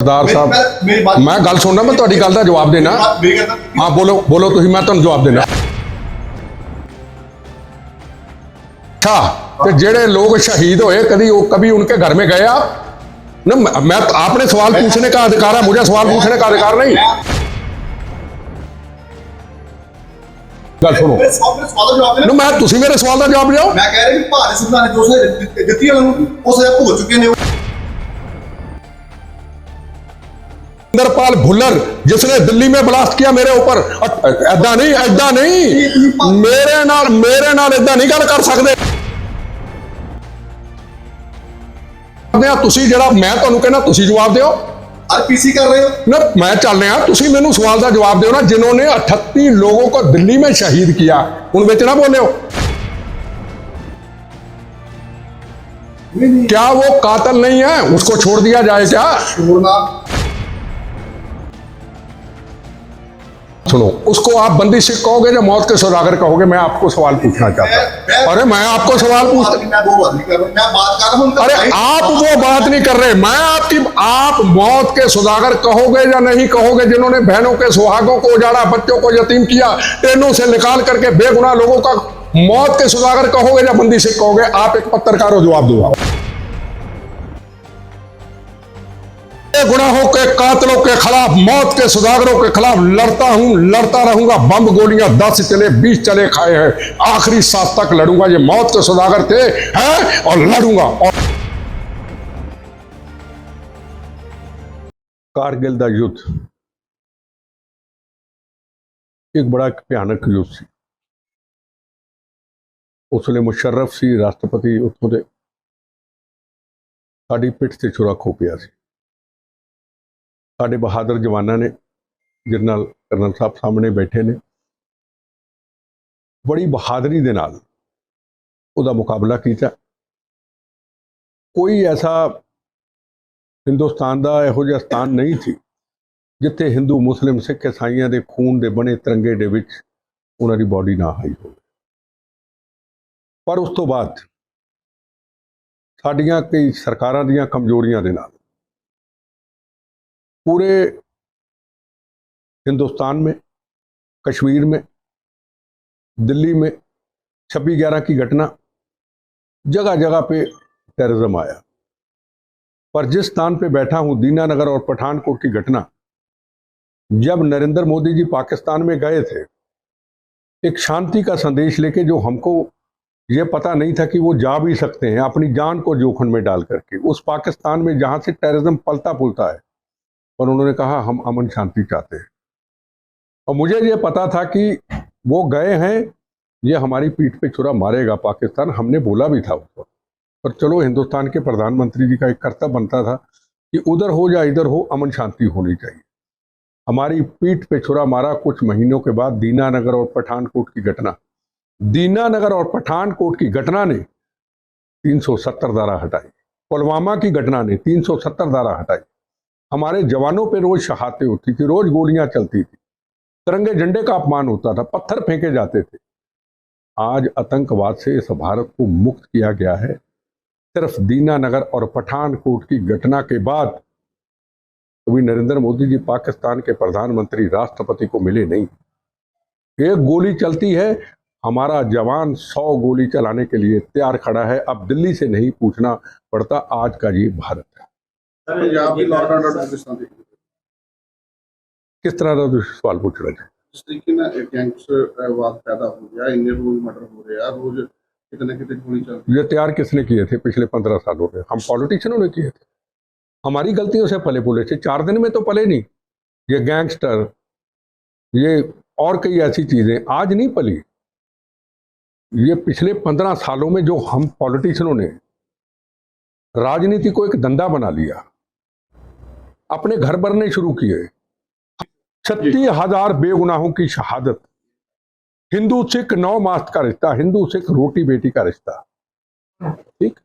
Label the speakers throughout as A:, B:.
A: सरदार साहब मैं गल सुनना, मैं तुहाडी गल दा जवाब देना। हाँ बोलो बोलो तुसीं, मैं तुहानूं जवाब देना। अच्छा, ते जेड़े लोग शहीद हुए कभी उनके घर में गए आप ना? मैं आपने सवाल पूछने का अधिकार है, मुझे सवाल पूछने का अधिकार नहीं। गल सुनो ना, मैं तुसीं मेरे सवाल का जवाब दिओ।
B: मैं कह रहा कि भारत संविधान ने जो सजा दी है वो सजा भुगत चुके हैं।
A: इंद्रपाल भुल्लर जिसने दिल्ली में ब्लास्ट किया मेरे ऊपर, ऐदा नहीं मेरे नाल ऐदा नहीं गल कर सकते। तुसी जरा मैं तुहानूं कहना तुसी जवाब दिओ।
B: आरपीसी कर रहे हो
A: ना, मैं चल रहा, तुसी मैनूं सवाल का जवाब दिओ ना। जिन्होंने 38 लोगों को दिल्ली में शहीद किया उन विच ना बोलिओ। क्या वो कातिल नहीं है? उसको छोड़ दिया जाए क्या?
B: छोड़ना।
A: सुनो, उसको आप बंदी सिख कहोगे या मौत के सौदागर कहोगे? मैं आपको सवाल पूछना चाहता हूं। अरे मैं आपको सवाल पूछता,
B: मैं वो बात नहीं कर रहा, मैं बात कर रहा हूं।
A: अरे आप वो बात नहीं कर रहे, मैं आप मौत के सौदागर कहोगे या नहीं कहोगे? जिन्होंने बहनों के सुहागों को उजाड़ा, बच्चों को यतीम किया, ट्रेनों से निकाल करके बेगुनाह लोगों का मौत के सौदागर कहोगे या बंदी सिख कहोगे? आप एक पत्रकार हो, जवाब दो। गुनाहों के कातिलों के खिलाफ, मौत के सौदागरों के खिलाफ लड़ता हूं, लड़ता रहूंगा। बम गोलियां 10 चले 20 चले खाए हैं, आखिरी सांस तक लड़ूंगा। ये मौत के सौदागर थे हैं और लड़ूंगा। और कारगिल दा युद्ध एक बड़ा भयानक युद्ध सी। उसले मुशर्रफ सी राष्ट्रपति, उत्थों दे साडी पिठ ते छुरा खो पिया सी। साडे बहादुर जवानों ने, जनरल करनल साहब सामने बैठे ने, बड़ी बहादरी दे नाल उहदा मुकाबला किया। कोई ऐसा हिंदुस्तान का इहो जिहा स्थान नहीं थी जिथे हिंदू मुस्लिम सिख ईसाइयां दे खून दे बने तिरंगे दे विच उन्हां दी बॉडी ना आई हो। पर उस तो बाद साडियां कई सरकारां दीयां कमजोरियां दे नाल पूरे हिंदुस्तान में, कश्मीर में, दिल्ली में 26/11 की घटना, जगह जगह पे टेररिज्म आया। पर जिस स्थान पे बैठा हूं, दीनानगर और पठानकोट की घटना, जब नरेंद्र मोदी जी पाकिस्तान में गए थे एक शांति का संदेश लेके, जो हमको ये पता नहीं था कि वो जा भी सकते हैं अपनी जान को जोखिम में डाल करके, उस पाकिस्तान में जहां से टेररिज्म पलता पुलता है, पर उन्होंने कहा हम अमन शांति चाहते हैं। और मुझे ये पता था कि वो गए हैं, ये हमारी पीठ पे छुरा मारेगा पाकिस्तान, हमने बोला भी था उसको। पर चलो, हिंदुस्तान के प्रधानमंत्री जी का एक कर्तव्य बनता था कि उधर हो या इधर हो, अमन शांति होनी चाहिए। हमारी पीठ पे छुरा मारा। कुछ महीनों के बाद दीनानगर और पठानकोट की घटना, दीनानगर और पठानकोट की घटना ने 370 धारा हटाई। पुलवामा की घटना ने 370 धारा हटाई। हमारे जवानों पे रोज शहादतें होती थी, रोज गोलियां चलती थी, तिरंगे झंडे का अपमान होता था, पत्थर फेंके जाते थे। आज आतंकवाद से इस भारत को मुक्त किया गया है सिर्फ दीनानगर और पठानकोट की घटना के बाद। कभी नरेंद्र मोदी जी पाकिस्तान के प्रधानमंत्री, राष्ट्रपति को मिले नहीं। एक गोली चलती है, हमारा जवान 100 गोली चलाने के लिए तैयार खड़ा है। अब दिल्ली से नहीं पूछना पड़ता, आज का ये भारत है। किस तरह का सवाल पूछ रहे थे?
B: जिस तरीके ना गैंगस्टरवाद पैदा हो गया, इन्हें रोज मर्डर हो रहे हैं, रोज कितने कितने गोली चल रही है।
A: ये तैयार किसने किए थे पिछले 15 सालों में? हम पॉलिटिशियनों ने किए थे। हमारी गलतियों से पले पुले थे। 4 दिन में तो पले नहीं। ये गैंगस्टर, ये और कई ऐसी चीजें आज नहीं पली। ये पिछले 15 सालों में जो हम पॉलिटिशियनों ने राजनीति को एक धंधा बना लिया, अपने घर भरने शुरू किए। 36,000 बेगुनाहों की शहादत, हिंदू सिख 9 मास का रिश्ता, हिंदू सिख रोटी बेटी का रिश्ता। ठीक,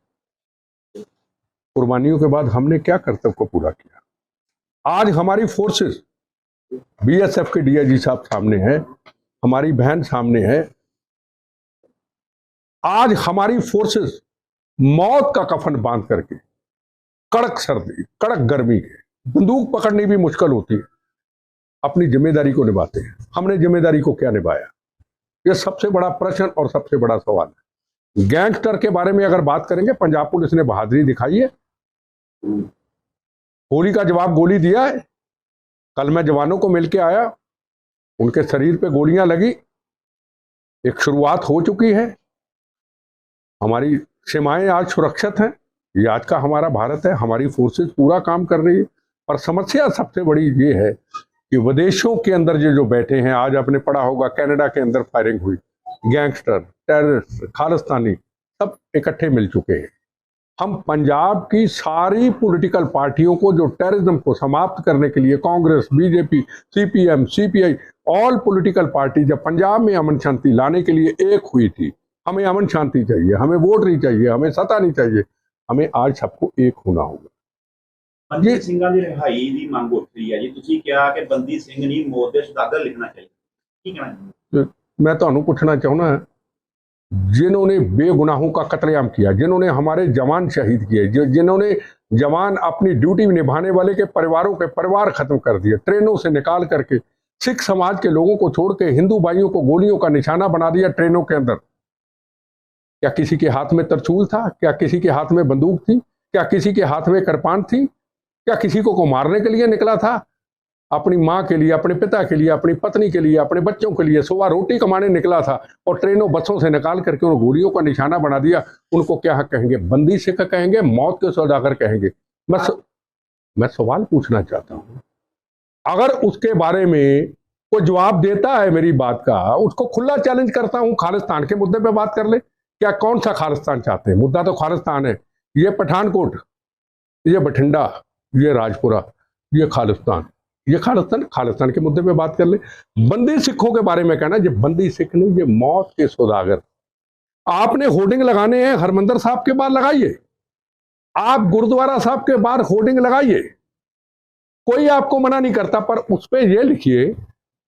A: कुर्बानियों के बाद हमने क्या कर्तव्य को पूरा किया? आज हमारी फोर्सेस, बीएसएफ के डीआईजी साहब सामने है, हमारी बहन सामने है। आज हमारी फोर्सेस मौत का कफन बांध करके, कड़क सर्दी, कड़क गर्मी के बंदूक पकड़नी भी मुश्किल होती है, अपनी जिम्मेदारी को निभाते हैं। हमने जिम्मेदारी को क्या निभाया, यह सबसे बड़ा प्रश्न और सबसे बड़ा सवाल है। गैंगस्टर के बारे में अगर बात करेंगे, पंजाब पुलिस ने बहादुरी दिखाई है, गोली का जवाब गोली दिया है। कल मैं जवानों को मिलके आया, उनके शरीर पे गोलियां लगी, एक शुरुआत हो चुकी है। हमारी सीमाएं आज सुरक्षित हैं, ये आज का हमारा भारत है, हमारी फोर्सेस पूरा काम कर रही है। पर समस्या सबसे बड़ी ये है कि विदेशों के अंदर जो बैठे हैं, आज आपने पढ़ा होगा कनाडा के अंदर फायरिंग हुई, गैंगस्टर, टेररिस्ट, खालिस्तानी सब इकट्ठे मिल चुके हैं। हम पंजाब की सारी पॉलिटिकल पार्टियों को जो टेररिज्म को समाप्त करने के लिए, Congress, BJP, CPM, CPI, all political party जब पंजाब में अमन शांति लाने के लिए एक हुई थी, हमें अमन शांति चाहिए, हमें वोट नहीं चाहिए, हमें सत्ता नहीं चाहिए, हमें आज सबको एक होना होगा।
C: ਬੰਦੀ ਸਿੰਘਾਂ ਦੀ ਰਿਹਾਈ ਦੀ ਮੰਗ ਉੱਠ ਰਹੀ ਹੈ ਜੀ। ਤੁਸੀਂ ਕਿਹਾ ਕਿ ਬੰਦੀ ਸਿੰਘ ਨਹੀਂ, ਮੌਤ ਦੇ ਸੁਦਾਗਰ ਲਿਖਣਾ ਚਾਹੀਦਾ, ਕੀ ਕਹਿਣਾ ਚਾਹੁੰਦੇ?
A: मैं तो पूछना चाहूँगा, जिन्होंने बेगुनाहों का कत्लेआम किया, जिन्होंने हमारे जवान शहीद किए, जिन्होंने जवान अपनी ड्यूटी निभाने वाले के परिवारों के परिवार खत्म कर दिए, ट्रेनों से निकाल करके सिख समाज के लोगों को छोड़ के हिंदू भाइयों को गोलियों का निशाना बना दिया ट्रेनों के अंदर। क्या किसी के हाथ में तरचूल था? क्या किसी के हाथ में बंदूक थी? क्या किसी के हाथ में कृपान थी? क्या किसी को मारने के लिए निकला था? अपनी माँ के लिए, अपने पिता के लिए, अपनी पत्नी के लिए, अपने बच्चों के लिए सुबह रोटी कमाने निकला था और ट्रेनों बसों से निकाल करके उन गोलियों का निशाना बना दिया। उनको क्या कहेंगे? बंदी सिख कहेंगे? मौत के सौदागर कहेंगे? मैं सवाल पूछना चाहता हूं, अगर उसके बारे में कोई जवाब देता है मेरी बात का, उसको खुला चैलेंज करता हूं, खालिस्तान के मुद्दे पे बात कर ले। क्या कौन सा खालिस्तान चाहते हैं? मुद्दा तो खालिस्तान है। ये पठानकोट, ये बठिंडा, ये राजपुरा, ये खालिस्तान, ये खालिस्तान के मुद्दे पे बात कर ले। बंदी सिखों के बारे में कहना, ये बंदी सिख नहीं, ये मौत के सौदागर। आपने होर्डिंग लगाने हैं, हरमंदर साहब के बाहर लगाइए, आप गुरुद्वारा साहब के बाहर होर्डिंग लगाइए, कोई आपको मना नहीं करता, पर उस पर यह लिखिए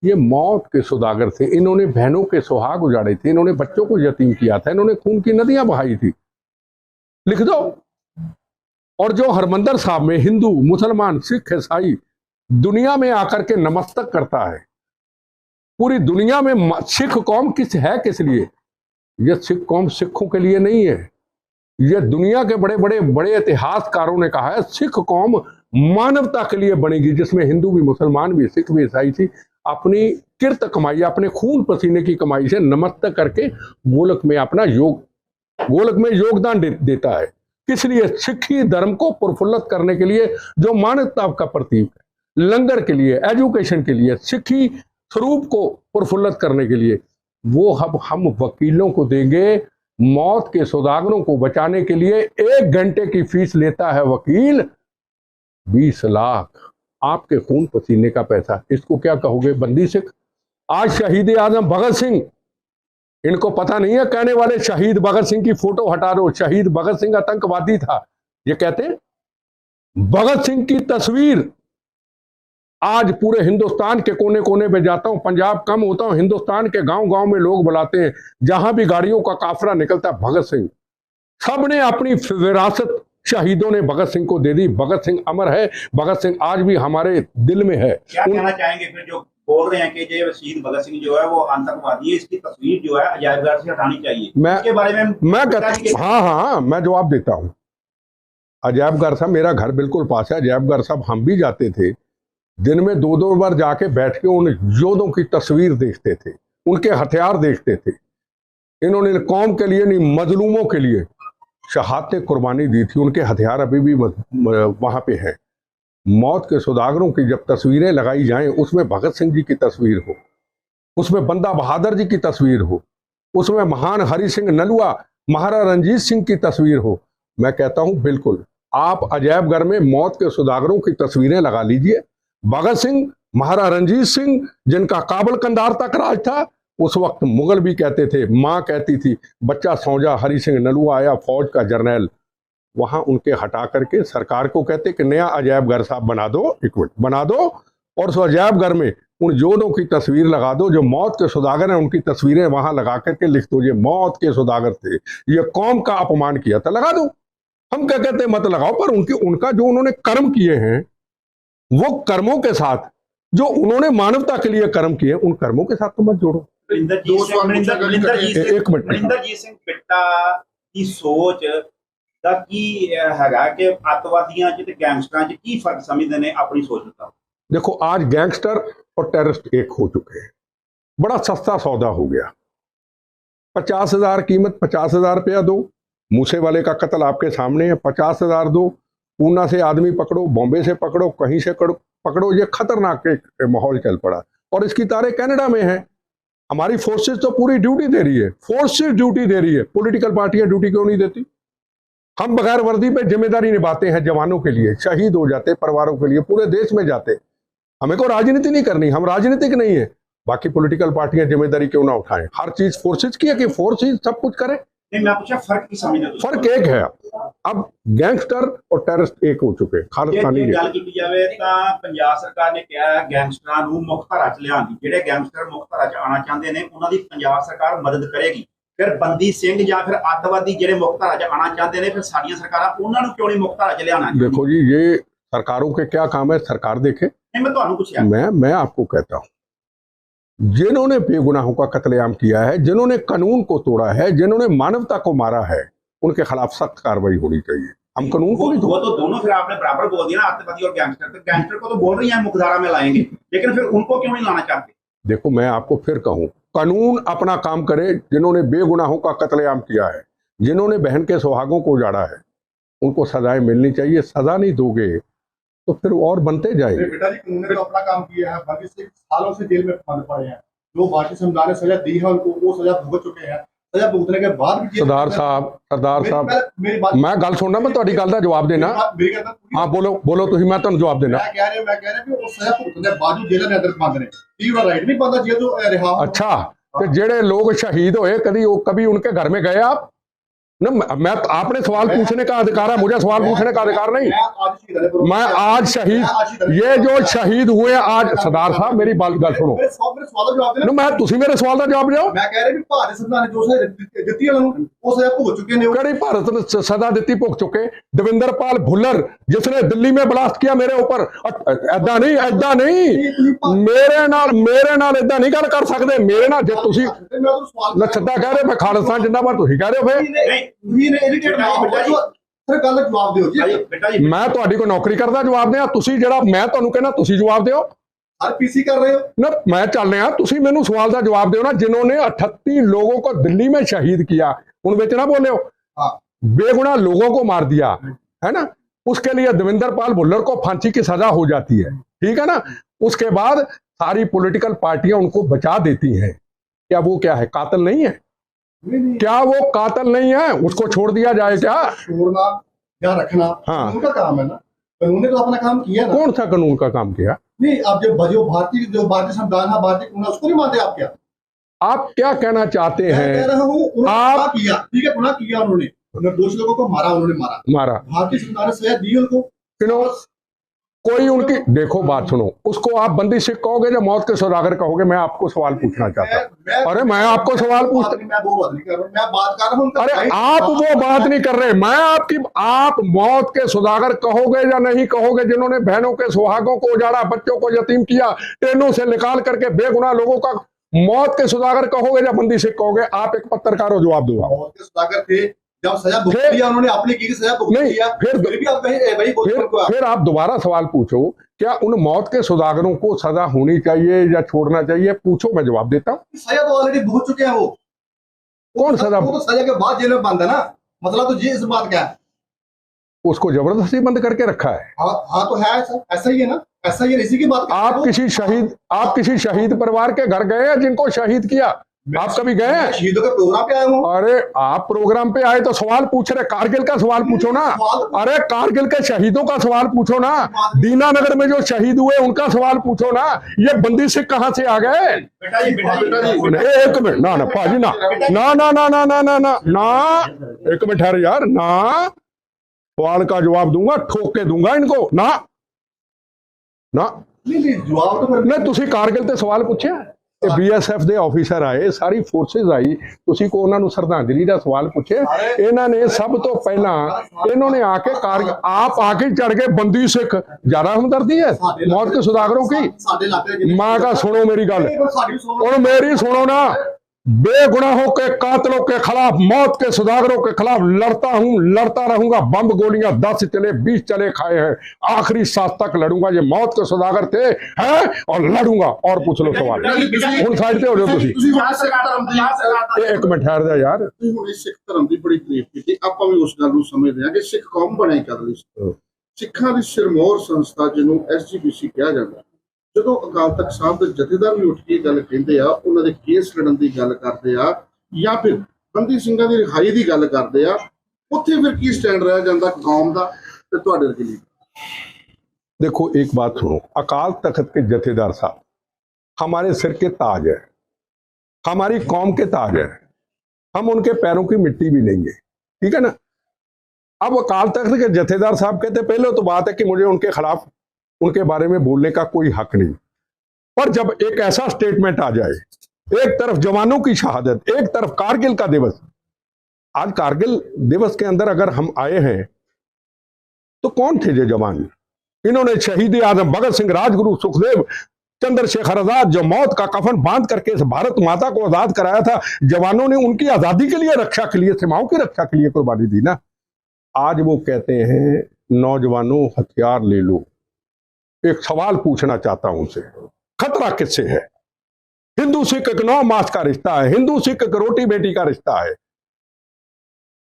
A: ये मौत के सौदागर थे, इन्होंने बहनों के सुहाग उजाड़े थे, इन्होंने बच्चों को यतीम किया था, इन्होंने खून की नदियां बहाई थी, लिख दो। और जो हरमंदर साहब में हिंदू, मुसलमान, सिख, ईसाई दुनिया में आकर के नमस्तक करता है, पूरी दुनिया में सिख कौम किस लिए? यह सिख कौम सिखों के लिए नहीं है। यह दुनिया के बड़े इतिहासकारों ने कहा है, सिख कौम मानवता के लिए बनेगी, जिसमें हिंदू भी, मुसलमान भी, सिख भी, ईसाई थी, अपनी किरत कमाई, अपने खून पसीने की कमाई से नमस्तक करके गोलक में योगदान देता है। किस लिए? सिखी धर्म को प्रफुल्लित करने के लिए, जो मानवता का प्रतीक है, लंगर के लिए, एजुकेशन के लिए, सिखी स्वरूप को प्रफुल्लित करने के लिए। वो हम वकीलों को देंगे। मौत के सौदागरों को बचाने के लिए 1 घंटे की फीस लेता है वकील, 20 लाख आपके खून पसीने का पैसा। इसको क्या कहोगे? बंदी सिख। आज शहीद आजम भगत सिंह, इनको पता नहीं है, कहने वाले शहीद भगत सिंह की फोटो हटा दो, शहीद भगत सिंह आतंकवादी था, ये कहते हैं। भगत सिंह की तस्वीर आज पूरे हिंदुस्तान के कोने कोने पे जाता हूं, पंजाब कम होता हूं, हिंदुस्तान के गांव गांव में लोग बुलाते हैं, जहां भी गाड़ियों का काफिला निकलता है, भगत सिंह। सबने अपनी विरासत शहीदों ने भगत सिंह को दे दी। भगत सिंह अमर है, भगत सिंह आज भी हमारे दिल में है।
C: क्या कहना चाहेंगे फिर जो बोल रहे हैं कि जो शहीद भगत सिंह जो है वो आतंकवादी है, इसकी तस्वीर जो है अजायबघर से हटानी चाहिए? इसके बारे में
A: मैं कहता, हाँ, मैं जवाब देता हूँ। अजायबघर साहब, मेरा घर बिल्कुल पास है अजायबघर साहब, हम भी जाते थे, दिन में 2-2 बार जाके बैठ के उन योद्धों की तस्वीर देखते थे, उनके हथियार देखते थे। इन्होंने कौम के लिए नहीं, मजलूमों के लिए शहादतें कुर्बानी दी थी, उनके हथियार अभी भी वहां पे है। मौत के सौदागरों की जब तस्वीरें लगाई जाएं, उसमें भगत सिंह जी की तस्वीर हो, उसमें बंदा बहादुर जी की तस्वीर हो, उसमें महान हरि सिंह नलुआ, महाराजा रंजीत सिंह की तस्वीर हो, मैं कहता हूं बिल्कुल आप अजायबघर में मौत के सौदागरों की तस्वीरें लगा लीजिए। भगत सिंह, महाराजा रंजीत सिंह, जिनका काबुल कंधार तक राज था, उस वक्त मुगल भी कहते थे, माँ कहती थी बच्चा सौ जा, हरि सिंह नलुआ आया फौज का जर्नैल। वहां उनके हटा करके सरकार को कहते कि नया अजायबघर साहब बना दो, इक्विट बना दो, और उस अजायबघर में उन योद्धों की तस्वीर लगा दो, जो मौत के सौदागर हैं, उनकी तस्वीरें वहां लगा करके लिख दो ये मौत के सौदागर थे, ये कौम का अपमान किया था, लगा दो। हम क्या कहते हैं मत लगाओ, पर उनका जो उन्होंने कर्म किए हैं, वो कर्मों के साथ जो उन्होंने मानवता के लिए कर्म किए उन कर्मों के साथ तो मत जोड़ो। एक मिनट।
C: ਮਨਿੰਦਰਜੀਤ ਸਿੰਘ ਬਿੱਟਾ ਦੀ ਸੋਚ ਦਾ ਕੀ ਹੈਗਾ ਕਿ ਅੱਤਵਾਦੀਆਂ ਚ ਤੇ ਗੈਂਗਸਟਰਾਂ ਚ ਕੀ ਫਰਕ ਸਮਝਦੇ ਨੇ ਆਪਣੀ ਸੋਚ ਦਾ?
A: देखो आज गैंगस्टर और टेररिस्ट एक हो चुके हैं, बड़ा सस्ता सौदा हो गया। 50,000 कीमत, 50,000 रुपया दो, मूसे वाले का कत्ल आपके सामने है, 50,000 दो, पूना से आदमी पकड़ो, बॉम्बे से पकड़ो, कहीं से पकड़ो, ये खतरनाक एक माहौल चल पड़ा। और इसकी तारे कनाडा में है। हमारी फोर्सेस तो पूरी ड्यूटी दे रही है, फोर्सेस ड्यूटी दे रही है, पॉलिटिकल पार्टियां ड्यूटी क्यों नहीं देती? हम बगैर वर्दी पे जिम्मेदारी निभाते हैं, जवानों के लिए शहीद हो जाते, परिवारों के लिए पूरे देश में जाते। हमें को राजनीति नहीं करनी, हम राजनीतिक नहीं है। बाकी पॉलिटिकल पार्टियां जिम्मेदारी क्यों ना उठाएं? हर चीज फोर्सेस की है कि फोर्सेस सब कुछ करे।
C: नहीं, मैं पूछा फर्क की समझते हो?
A: फर्क एक है, अब गैंगस्टर और टेररिस्ट एक हो चुके। खालिस्तानी
C: ਗੱਲ ਕੀਤੀ ਜਾਵੇ ਤਾਂ ਪੰਜਾਬ ਸਰਕਾਰ ਨੇ ਕਿਹਾ ਗੈਂਗਸਟਰਾਂ ਨੂੰ ਮੁੱਖ ਧਾਰਾ ਚ ਲਿਆਉਣ ਦੀ, ਜਿਹੜੇ ਗੈਂਗਸਟਰ ਮੁੱਖ ਧਾਰਾ ਚ ਆਉਣਾ ਚਾਹੁੰਦੇ ਨੇ ਉਹਨਾਂ ਦੀ ਪੰਜਾਬ ਸਰਕਾਰ ਮਦਦ ਕਰੇਗੀ। ਫਿਰ ਬੰਦੀ ਸਿੰਘ ਜਾਂ ਫਿਰ ਅੱਤਵਾਦੀ ਜਿਹੜੇ ਮੁੱਖ ਧਾਰਾ ਚ ਆਉਣਾ ਚਾਹੁੰਦੇ ਨੇ, ਫਿਰ ਸਾਡੀਆਂ ਸਰਕਾਰਾਂ ਉਹਨਾਂ ਨੂੰ ਕਿਉਂ ਨਹੀਂ ਮੁੱਖ ਧਾਰਾ ਚ ਲਿਆਉਣਾ?
A: देखो जी, ये सरकारों के क्या काम है, सरकार देखे।
C: मैं ਤੁਹਾਨੂੰ ਪੁੱਛਿਆ,
A: मैं आपको कहता हूं, जिन्होंने बेगुनाहों का कत्लेआम किया है, जिन्होंने कानून को तोड़ा है, जिन्होंने मानवता को मारा है, उनके खिलाफ सख्त कार्रवाई होनी चाहिए। हम कानून को नहीं
C: वो तो दोनों फिर आपने बराबर बोल दिया ना, आतंकवादी और गैंगस्टर। तो गैंगस्टर को तो बोल रही है मुकद्दरा में लाएंगे, लेकिन फिर उनको क्यों नहीं लाना चाहते?
A: देखो, मैं आपको फिर कहूं, कानून अपना काम करे। जिन्होंने बेगुनाहों का कत्लेआम किया है, जिन्होंने बहन के सुहागों को उजाड़ा है, उनको सजाएं मिलनी चाहिए। सजा नहीं दोगे तो फिर और बनते जाएंगे।
D: बेटा जी, कानून ने तो अपना काम किया है। बाकी से सालों से जेल में बंद पड़े हैं। जो भारतीय संविधान ने सजा दी है उनको, वो सजा भुगत चुके हैं। सजा भुगतने के बाद भी
A: सरदार साहब
D: मेरी बात
A: मैं गल सुनना, मैं तुम्हारी गल का जवाब देना। हाँ, बोलो तुम, मैं तुम जवाब देना।
D: मैं कह रहा कि वो सजा भुगतने के बाद जेल के अंदर बंद ने, ये राइट नहीं बनता जेल तो रिहा।
A: अच्छा, तो जेड़े लोग शहीद हुए, कभी उनके घर में गए आप? न, मैं आपने सवाल पूछने का अधिकार है, मुझे सवाल पूछने का अधिकार नहीं। मैं आज शहीद, ये जो शहीद हुए आज, सरदार साहब मेरी बात गल सुनो, मैं तुसी मेरे सवाल का जवाब दो।
D: मैं कह रहा भी भारत संविधान ने जो सजा दी है वो सजा भुगत चुके हैं।
A: कड़ी भारत ने सजा दी भुगत चुके। दविंदरपाल भुल्लर जिसने दिल्ली में ब्लास्ट किया मेरे ऊपर, ऐदा नहीं मेरे नाल ऐदा नहीं गल कर सकते। मेरे नाल जे तुसी नछदा कह रहे, मैं खालिस्तान जिंदाबाद तुसी कह रहे हो, फिर मैं तुहाडी कोई नौकरी करदा जवाब दें? तुसी जेड़ा मैं तुहानू कहना तुसी जवाब दिओ।
D: पीसी कर रहे हो
A: ना, मैं चल रहा, तुसी मैनू सवाल का जवाब दिओ ना। जिन्होंने 38 लोगों को दिल्ली में शहीद किया, उन विच ना बोले हो। बेगुनाह लोगों को मार दिया है ना, उसके लिए दविंदरपाल भुल्लर को फांसी की सजा हो जाती है, ठीक है ना। उसके बाद सारी पॉलिटिकल पार्टियां उनको बचा देती हैं। क्या वो क्या है, कातिल नहीं है? क्या वो कातिल नहीं है? उसको छोड़ दिया जाए क्या?
D: छोड़ना या रखना
A: हाँ,
D: उनका काम है ना। कानून ने तो अपना काम किया ना।
A: कौन सा कानून का काम किया?
D: नहीं, आप जो भारतीय संविधान है, भारतीय कानून, उसको नहीं मानते आप? क्या
A: आप क्या कहना चाहते
D: मैं
A: हैं?
D: कह रहा हूँ, आप किया, ठीक है, गुनाह किया उन्होंने, निर्दोष लोगों को मारा, उन्होंने मारा। भारतीय संविधान ने सजा दी उनको।
A: क्यों? कोई उनकी, देखो बात सुनो, उसको आप बंदी सिख कहोगे या मौत के सौदागर कहोगे? मैं आपको सवाल पूछना चाहता हूं। अरे मैं आपको सवाल पूछता,
D: मैं वो बात नहीं कर रहा हूं, मैं बात कर रहा हूं।
A: अरे आप वो बात नहीं कर रहे, मैं आपकी, आप मौत के सौदागर कहोगे या नहीं कहोगे? जिन्होंने बहनों के सुहागों को उजाड़ा, बच्चों को यतीम किया, ट्रेनों से निकाल करके बेगुनाह लोगों का, मौत के सौदागर कहोगे या बंदी सिख कहोगे? आप एक पत्रकार हो, जवाब दो।
D: मौत के सौदागर थे, जब सजा भुगत दिया उन्होंने, आपने की सजा भुगत दिया, फिर भी आप
A: फिर आप दोबारा सवाल पूछो, क्या उन मौत के सौदागरों को सजा होनी चाहिए या छोड़ना चाहिए? पूछो, मैं जवाब देता हूँ।
D: सजा तो ऑलरेडी भुगत चुके हैं वो।
A: कौन सजा?
D: वो तो सजा के बाद जेल में बंद है ना। मतलब तो ये इस बात क्या है,
A: उसको जबरदस्ती बंद करके रखा है।
D: हाँ तो है, ऐसा ही है ना, ऐसा ही है। इसी की बात
A: आप किसी शहीद परिवार के घर गए हैं जिनको शहीद किया? आप कभी गए हैं?
D: शहीदों के प्रोग्राम पे आए हूँ।
A: अरे आप प्रोग्राम पे आए तो सवाल पूछ रहे, कारगिल का सवाल पूछो ना। अरे कारगिल के शहीदों का सवाल पूछो ना। दीनानगर में जो शहीद हुए उनका सवाल पूछो ना। ये बंदी सिख कहां से आ गए? एक मिनट, ना ना पाजी, ना ना ना ना ना ना ना ना ना, एक मिनट ठहर यार, ना सवाल का जवाब दूंगा, ठोक के दूंगा इनको। ना ना
D: जवाब तो
A: नहीं, तुसी कारगिल ते सवाल पूछे? ਇਹ BSF ਦੇ ਆਫੀਸਰ ਆਏ, ਸਾਰੀ ਫੋਰਸਿਸ ਆਈ, ਤੁਸੀਂ ਕੋ ਉਹਨਾਂ ਨੂੰ ਸ਼ਰਧਾਂਜਲੀ ਦਾ ਸਵਾਲ ਪੁੱਛੇ। ਇਹਨਾਂ ਨੇ ਸਭ ਤੋਂ ਪਹਿਲਾਂ ਇਹਨਾਂ ਨੇ ਆके आप आके चढ़ गए बंदी सिख, ज्यादा हमदर्दी है मौत के सौदागरों की। माँ का सुनो मेरी गल, और मेरी सुनो ना, बेगुनाहों के कातलों के खिलाफ, मौत के सौदागरों के खिलाफ लड़ता हूं, लड़ता रहूंगा। बम गोलियां 10 चले 20 चले खाए हैं, आखिरी सांस तक लड़ूंगा। ये मौत के सौदागर थे हैं और लड़ूंगा। और पूछ लो सवाल, ਹੁਣ ਸਾਈਡ ਤੇ ਹੋ ਜਾਓ ਤੁਸੀਂ। ਇੱਕ ਮਿੰਟ ਠਹਿਰ ਜਾ ਯਾਰ।
B: ਤੁਸੀਂ ਹੁਣ ਇਸ ਸਿੱਖ ਧਰਮ ਦੀ ਬੜੀ ਤਾਰੀਫ ਕੀਤੀ, ਆਪਾਂ ਵੀ ਉਸ ਗੱਲ ਨੂੰ ਸਮਝਦੇ ਹਾਂ ਕਿ ਸਿੱਖ ਕੌਮ ਬਣੇ ਕਦ ਲਈ ਸਿੱਖਾਂ ਦੀ ਸਿਰਮੌਰ ਸੰਸਥਾ ਜਿਹਨੂੰ SGPC ਕਿਹਾ ਜਾਂਦਾ। ਜਦੋਂ ਅਕਾਲ ਤਖਤ ਸਾਹਿਬ ਦੇ ਜਥੇਦਾਰ ਵੀ ਉੱਠ ਕੇ ਗੱਲ ਕਹਿੰਦੇ ਆ, ਉਹਨਾਂ ਦੇ ਕੇਸ ਲੜਨ ਦੀ ਗੱਲ ਕਰਦੇ ਆ ਜਾਂ ਫਿਰ ਬੰਦੀ ਸਿੰਘਾਂ ਦੀ ਰਿਹਾਈ ਦੀ ਗੱਲ ਕਰਦੇ ਆ, ਉੱਥੇ ਫਿਰ ਕੀ ਸਟੈਂਡ ਰਹਿ ਜਾਂਦਾ ਕੌਮ ਦਾ ਤੇ ਤੁਹਾਡੇ ਲਈ?
A: देखो एक बात सुनो, अकाल तख्त के जथेदार साहब हमारे सिर के ताज है, हमारी कौम के ताज है, हम उनके पैरों की मिट्टी भी नहीं है, ठीक है ना। अब अकाल तख्त के जथेदार साहब कहते, पहले तो बात है कि मुझे उनके खिलाफ, उनके बारे में बोलने का कोई हक नहीं, पर जब एक ऐसा स्टेटमेंट आ जाए, एक तरफ जवानों की शहादत, एक तरफ कारगिल का दिवस। आज कारगिल दिवस के अंदर अगर हम आए हैं तो कौन थे ये जवान? इन्होंने शहीद आजम भगत सिंह, राजगुरु सुखदेव, चंद्रशेखर आजाद जो मौत का कफन बांध करके इस भारत माता को आजाद कराया था, जवानों ने उनकी आजादी के लिए, रक्षा के लिए, सीमाओं की रक्षा के लिए कुर्बानी दी ना। आज वो कहते हैं नौजवानों हथियार ले लो। एक सवाल पूछना चाहता हूं उनसे, खतरा किससे है? हिंदू सिख एक 9 मास का रिश्ता है, हिंदू सिख एक रोटी बेटी का रिश्ता है।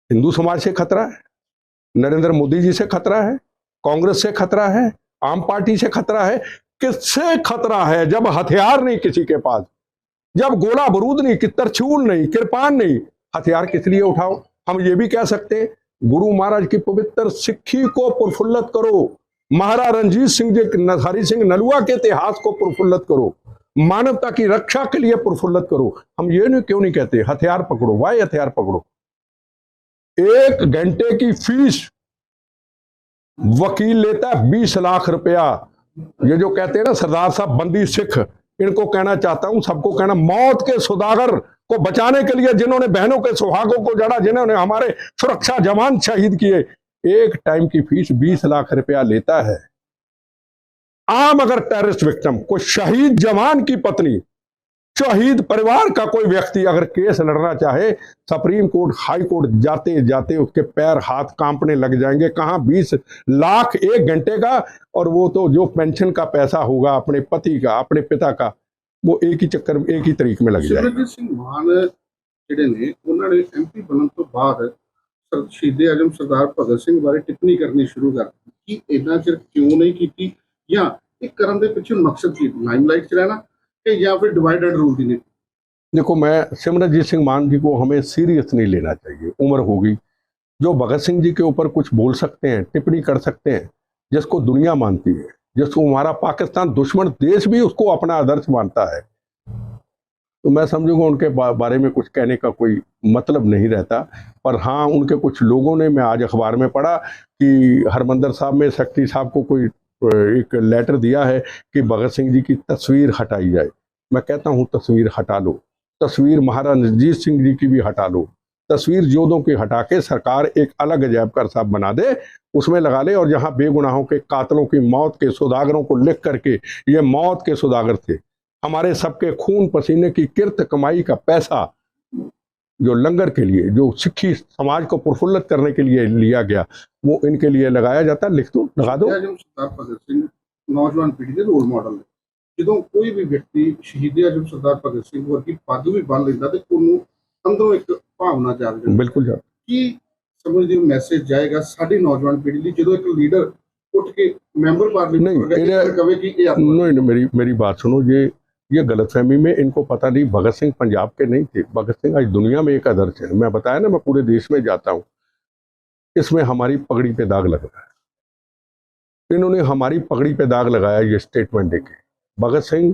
A: हिंदू समाज से खतरा है, नरेंद्र मोदी जी से खतरा है, कांग्रेस से खतरा है, आम पार्टी से खतरा है। किससे खतरा है? जब हथियार नहीं किसी के पास, जब गोला बारूद नहीं, तरछूल नहीं, कृपान नहीं, हथियार किस लिए उठाओ? हम ये भी कह सकते हैं, गुरु महाराज की पवित्र सिक्खी को प्रफुल्लित करो, महाराज रणजीत सिंह जी, हरि सिंह नलुआ के इतिहास को प्रफुल्लित करो, मानवता की रक्षा के लिए प्रफुल्लित करो। हम ये नहीं क्यों नहीं कहते हथियार पकड़ो? वाई हथियार पकड़ो? 1 घंटे की फीस वकील लेता है 20 लाख रुपया। ये जो कहते हैं ना सरदार साहब बंदी सिख, इनको कहना चाहता हूं, सबको कहना, मौत के सौदागर को बचाने के लिए जिन्होंने बहनों के सुहागों को जड़ा, जिन्होंने हमारे सुरक्षा जवान शहीद किए, एक टाइम की फीस 20 लाख रुपया लेता है। आम अगर टेररिस्ट विक्टिम, कोई शहीद जवान की पत्नी, शहीद परिवार का कोई व्यक्ति अगर केस लड़ना चाहे, सुप्रीम कोर्ट, हाई कोर्ट जाते जाते उसके पैर हाथ कांपने लग जाएंगे। कहां 20 लाख 1 घंटे का, और वो तो जो पेंशन का पैसा होगा अपने पति का, अपने पिता का, वो एक ही चक्कर में, एक ही तरीक में लग जाएगा।
B: सिमरनजीत ਸਿੰਘ ਮਾਨ ਜਿਹੜੇ ਨੇ, ਉਹਨਾਂ ਨੇ MP ਬਣਨ ਤੋਂ ਬਾਅਦ ਸ਼ਹੀਦ ਆਜ਼ਮ ਸਰਦਾਰ ਭਗਤ ਸਿੰਘ ਬਾਰੇ ਟਿੱਪਣੀ ਕਰਨੀ ਸ਼ੁਰੂ ਕਰ ਦਿੱਤੀ। ਕਿ ਇੰਨਾ ਚਿਰ ਕਿਉਂ ਨਹੀਂ ਕੀਤੀ, ਜਾਂ ਇਹ ਕਰਨ ਦੇ ਪਿੱਛੇ ਮਕਸਦ ਕੀ, ਲਾਈਮਲਾਈਟ 'ਚ ਰਹਿਣਾ या फिर डिवाइड एंड रूल की नीति?
A: देखो, मैं सिमरनजीत सिंह मान जी को हमें सीरियस नहीं लेना चाहिए। उम्र होगी, जो भगत सिंह जी के ऊपर कुछ बोल सकते हैं, टिप्पणी कर सकते हैं, जिसको दुनिया मानती है, जिसको हमारा पाकिस्तान दुश्मन देश भी उसको अपना आदर्श मानता है, तो मैं समझूंगा उनके बारे में कुछ कहने का कोई मतलब नहीं रहता। पर हाँ, उनके कुछ लोगों ने, मैं आज अखबार में पढ़ा कि हरमंदर साहब में सेक्रेटरी साहब को कोई एक लेटर दिया है कि भगत सिंह जी की तस्वीर हटाई जाए। मैं कहता हूं तस्वीर हटा लो, तस्वीर महाराज रणजीत सिंह जी की भी हटा लो, तस्वीर जोधों की हटा के सरकार एक अलग अजैब घर साहब बना दे, उसमें लगा ले, और जहां बेगुनाहों के कातलों की मौत के सौदागरों को लिख करके, ये मौत के सौदागर थे, हमारे सबके खून पसीने की किरत कमाई का पैसा जो लंगर के लिए, जो सिक्खी समाज को प्रफुल्लित करने के लिए लिया गया, वो इनके लिए लगाया जाता। लिख दो, लगा दो।
B: सरदार भगत सिंह नौजवान पीढ़ी के रोल मॉडल है। ਜਦੋਂ ਕੋਈ ਵੀ ਵਿਅਕਤੀ ਸ਼ਹੀਦ ਆਜ਼ਮ ਸਰਦਾਰ ਭਗਤ ਸਿੰਘ ਵਰਗੀ ਪੱਗ ਵੀ ਬੰਨ ਲੈਂਦਾ ਤੇ ਉਹਨੂੰ ਅੰਦਰੋਂ ਇੱਕ ਭਾਵਨਾ ਜਾਗ ਜਾਂਦੀ।
A: ਬਿਲਕੁਲ ਜੀ।
B: ਕੀ ਸਮਝਦੇ ਹੋ ਮੈਸੇਜ ਜਾਏਗਾ ਸਾਡੀ ਨੌਜਵਾਨ ਪੀੜ੍ਹੀ ਲਈ ਜਦੋਂ ਇੱਕ ਲੀਡਰ ਉੱਠ ਕੇ ਮੈਂबर पार्लियामेंट कहे कि
A: नहीं, मेरी बात सुनो, ये गलतफहमी में इनको पता नहीं, भगत सिंह पंजाब के नहीं थे। भगत सिंह आज दुनिया में एक आदर्श है। मैं बताया ना, मैं पूरे देश में जाता हूँ, इसमें हमारी पगड़ी पे दाग लग रहा है। इन्होंने हमारी पगड़ी पे दाग लगाया ये स्टेटमेंट देके। भगत सिंह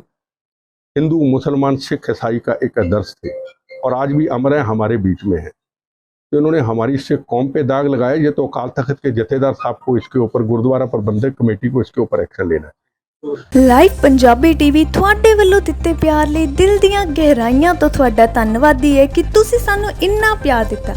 A: हिंदू, मुसलमान, सिख, ईसाई का एक आदर्श थे और आज भी अमर है, हमारे बीच में है। तो इन्होंने हमारी सिख कौम पे दाग लगाया। ये तो अकाल तख्त के जथेदार साहब को इसके ऊपर, गुरुद्वारा प्रबंधक कमेटी को इसके ऊपर एक्शन लेना है।
E: ਲਾਈਵ ਪੰਜਾਬੀ ਟੀਵੀ ਤੁਹਾਡੇ ਵੱਲੋਂ ਦਿੱਤੇ ਪਿਆਰ ਲਈ ਦਿਲ ਦੀਆਂ ਗਹਿਰਾਈਆਂ ਤੋਂ ਤੁਹਾਡਾ ਧੰਨਵਾਦੀ ਹੈ ਕਿ ਤੁਸੀਂ ਸਾਨੂੰ ਇੰਨਾ ਪਿਆਰ ਦਿੱਤਾ।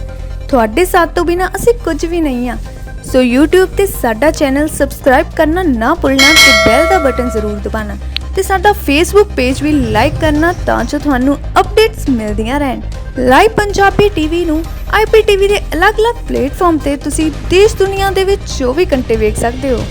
E: ਤੁਹਾਡੇ ਸਾਥ ਤੋਂ ਬਿਨਾਂ ਅਸੀਂ ਕੁਝ ਵੀ ਨਹੀਂ ਹਾਂ। ਸੋ YouTube ਤੇ ਸਾਡਾ ਚੈਨਲ ਸਬਸਕ੍ਰਾਈਬ ਕਰਨਾ ਨਾ ਭੁੱਲਣਾ ਤੇ ਬੈਲ ਦਾ ਬਟਨ ਜ਼ਰੂਰ ਦਬਾਉਣਾ ਤੇ ਸਾਡਾ Facebook ਪੇਜ ਵੀ ਲਾਈਕ ਕਰਨਾ ਤਾਂ ਜੋ ਤੁਹਾਨੂੰ ਅਪਡੇਟਸ ਮਿਲਦੀਆਂ ਰਹਿਣ। ਲਾਈਵ ਪੰਜਾਬੀ ਟੀਵੀ ਨੂੰ IPTV ਦੇ ਅਲੱਗ-ਅਲੱਗ ਪਲੇਟਫਾਰਮ ਤੇ ਤੁਸੀਂ ਦੇਸ਼ ਦੁਨੀਆ ਦੇ ਵਿੱਚ 24 ਘੰਟੇ ਵੇਖ ਸਕਦੇ ਹੋ।